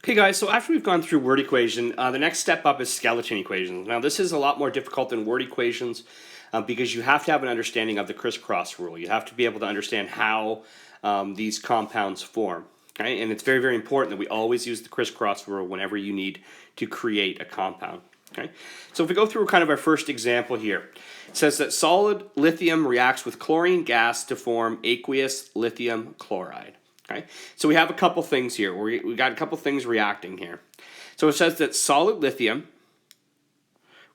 Okay guys, so after we've gone through word equation, the next step up is skeleton equations. Now this is a lot more difficult than word equations because you have to have an understanding of the crisscross rule. You have to be able to understand how these compounds form. Okay? And it's very, very important that we always use the crisscross rule whenever you need to create a compound. Okay? So if we go through kind of our first example here, it says that solid lithium reacts with chlorine gas to form aqueous lithium chloride. Okay, so we have a couple things here. We got a couple things reacting here. So it says that solid lithium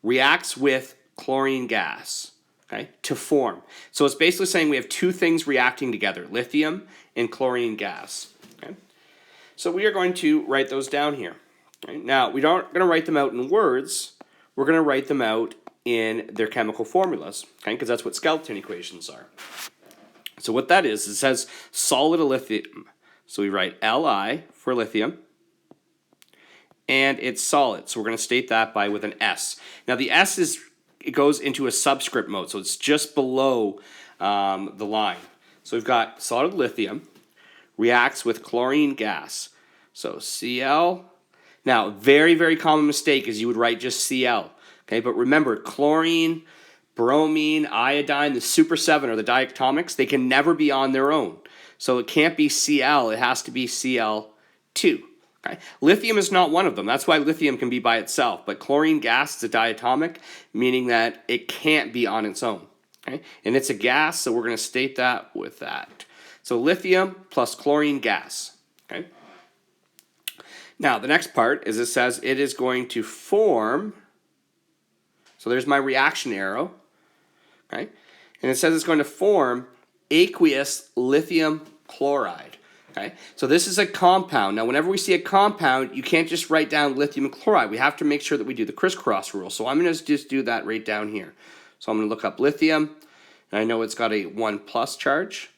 reacts with chlorine gas, okay, to form. So it's basically saying we have two things reacting together, lithium and chlorine gas. Okay, so we are going to write those down here. Okay? Now we aren't going to write them out in words. We're going to write them out in their chemical formulas, okay, because that's what skeleton equations are. So what that is, it says solid lithium. So we write Li for lithium, and it's solid. So we're going to state that with an S. Now the S it goes into a subscript mode, so it's just below the line. So we've got solid lithium reacts with chlorine gas. So Cl. Now very, very common mistake is you would write just Cl. Okay, but remember chlorine, bromine, iodine, the super 7 or the diatomics, they can never be on their own. So it can't be Cl, it has to be Cl2. Okay? Lithium is not one of them. That's why lithium can be by itself. But chlorine gas is a diatomic, meaning that it can't be on its own. Okay? And it's a gas, so we're going to state that with that. So lithium plus chlorine gas. Okay? Now the next part is it says it is going to form, so there's my reaction arrow. Okay? And it says it's going to form aqueous lithium chloride. Okay? So this is a compound. Now, whenever we see a compound, you can't just write down lithium chloride. We have to make sure that we do the crisscross rule. So I'm going to just do that right down here. So I'm going to look up lithium, and I know it's got a 1+ charge.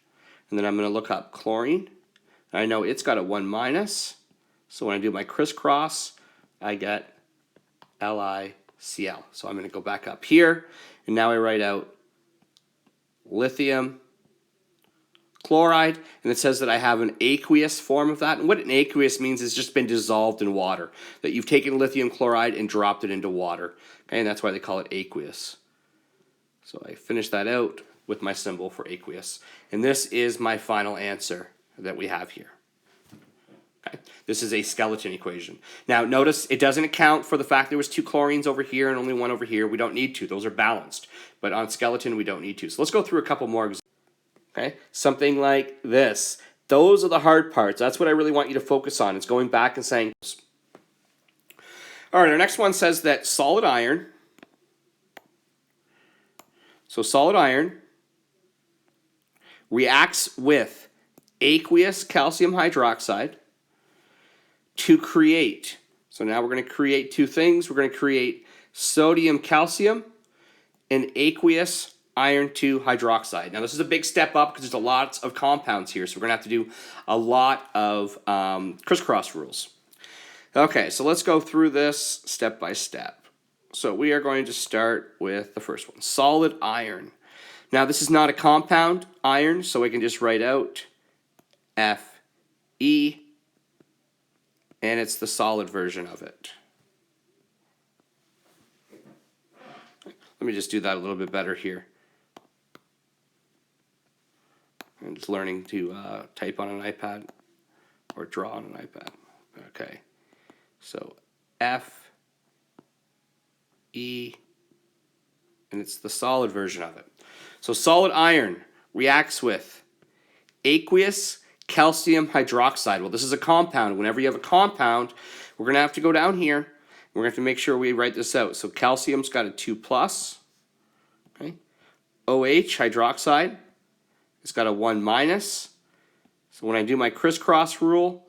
And then I'm going to look up chlorine, and I know it's got a 1-. So when I do my crisscross, I get LiCl. So I'm going to go back up here, and now I write out lithium chloride, and it says that I have an aqueous form of that. And what an aqueous means is just been dissolved in water, that you've taken lithium chloride and dropped it into water. Okay, and that's why they call it aqueous. So I finish that out with my symbol for aqueous. And this is my final answer that we have here. Okay, this is a skeleton equation. Now notice it doesn't account for the fact there was 2 chlorines over here and only 1 over here. We don't need to. Those are balanced. But on skeleton, we don't need to. So let's go through a couple more examples. Okay, something like this. Those are the hard parts. That's what I really want you to focus on. It's going back and saying. All right, our next one says that solid iron. So solid iron reacts with aqueous calcium hydroxide to create. So now we're going to create 2 things. We're going to create sodium calcium and aqueous iron 2 hydroxide. Now this is a big step up because there's a lot of compounds here, so we're going to have to do a lot of crisscross rules. Okay, so let's go through this step by step. So we are going to start with the first one, solid iron. Now this is not a compound iron, so we can just write out Fe, and it's the solid version of it. Let me just do that a little bit better here. I'm just learning to type on an iPad or draw on an iPad. Okay, so Fe, and it's the solid version of it. So solid iron reacts with aqueous calcium hydroxide. Well, this is a compound. Whenever you have a compound, we're going to have to go down here. We're going to have to make sure we write this out. So calcium's got a 2+. Okay, OH, hydroxide, it's got a 1-. So when I do my crisscross rule,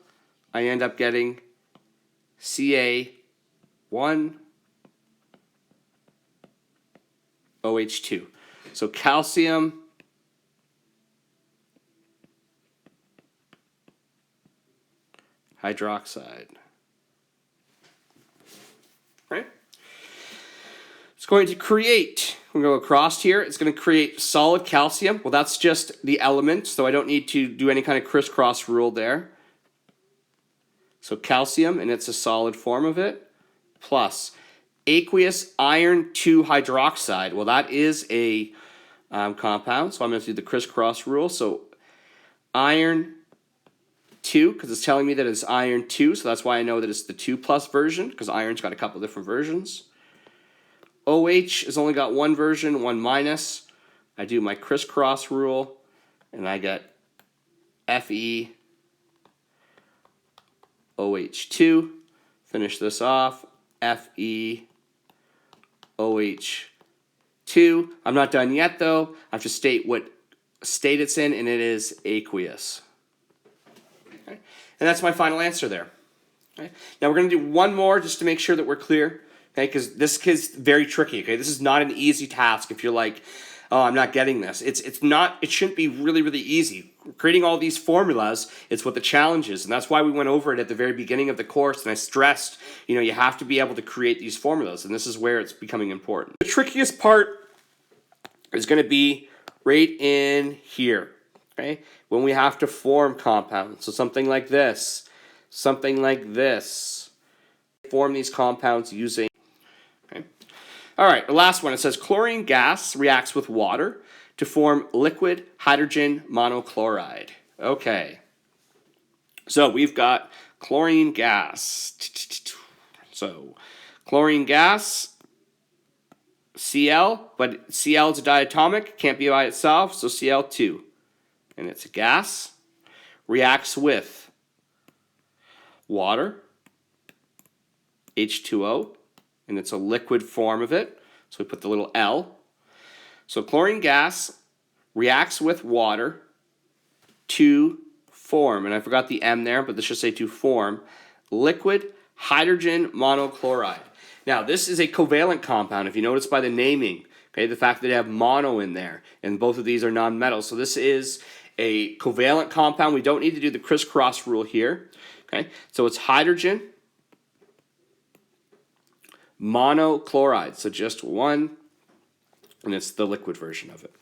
I end up getting Ca1 OH2. So calcium hydroxide. Right? It's going to create, we're going to go across here, it's going to create solid calcium. Well, that's just the element, so I don't need to do any kind of crisscross rule there. so calcium, and it's a solid form of it, plus aqueous iron 2 hydroxide. Well, that is a compound, so I'm going to do the crisscross rule. So iron 2, because it's telling me that it's iron 2, so that's why I know that it's the 2 plus version, because iron's got a couple different versions. OH has only got one version, one minus. I do my crisscross rule, and I get Fe OH2. Finish this off. Fe OH2. I'm not done yet, though. I have to state what state it's in, and it is aqueous. Okay. And that's my final answer there. Okay. Now we're going to do one more just to make sure that we're clear. Okay, because this is very tricky. Okay, this is not an easy task. If you're like, oh, I'm not getting this. It's not. It shouldn't be really easy. Creating all these formulas, it's what the challenge is, and that's why we went over it at the very beginning of the course. And I stressed, you have to be able to create these formulas, and this is where it's becoming important. The trickiest part is going to be right in here. Okay, when we have to form compounds. So something like this, form these compounds using. Okay. All right, the last one, it says chlorine gas reacts with water to form liquid hydrogen monochloride. Okay, so we've got chlorine gas. So chlorine gas, Cl, but Cl is a diatomic, can't be by itself, so Cl2. And it's a gas, reacts with water, H2O, and it's a liquid form of it, so we put the little L. So chlorine gas reacts with water to form, and I forgot the M there, but this should say to form, liquid hydrogen monochloride. Now, this is a covalent compound, if you notice by the naming, okay, the fact that they have mono in there, and both of these are non-metals. So this is a covalent compound. We don't need to do the crisscross rule here, okay? So it's hydrogen monochloride, so just one, and it's the liquid version of it.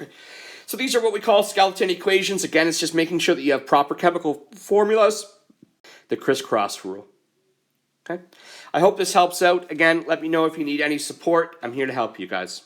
Okay. So these are what we call skeleton equations. Again, it's just making sure that you have proper chemical formulas, the crisscross rule. Okay. I hope this helps out. Again, let me know if you need any support. I'm here to help you guys.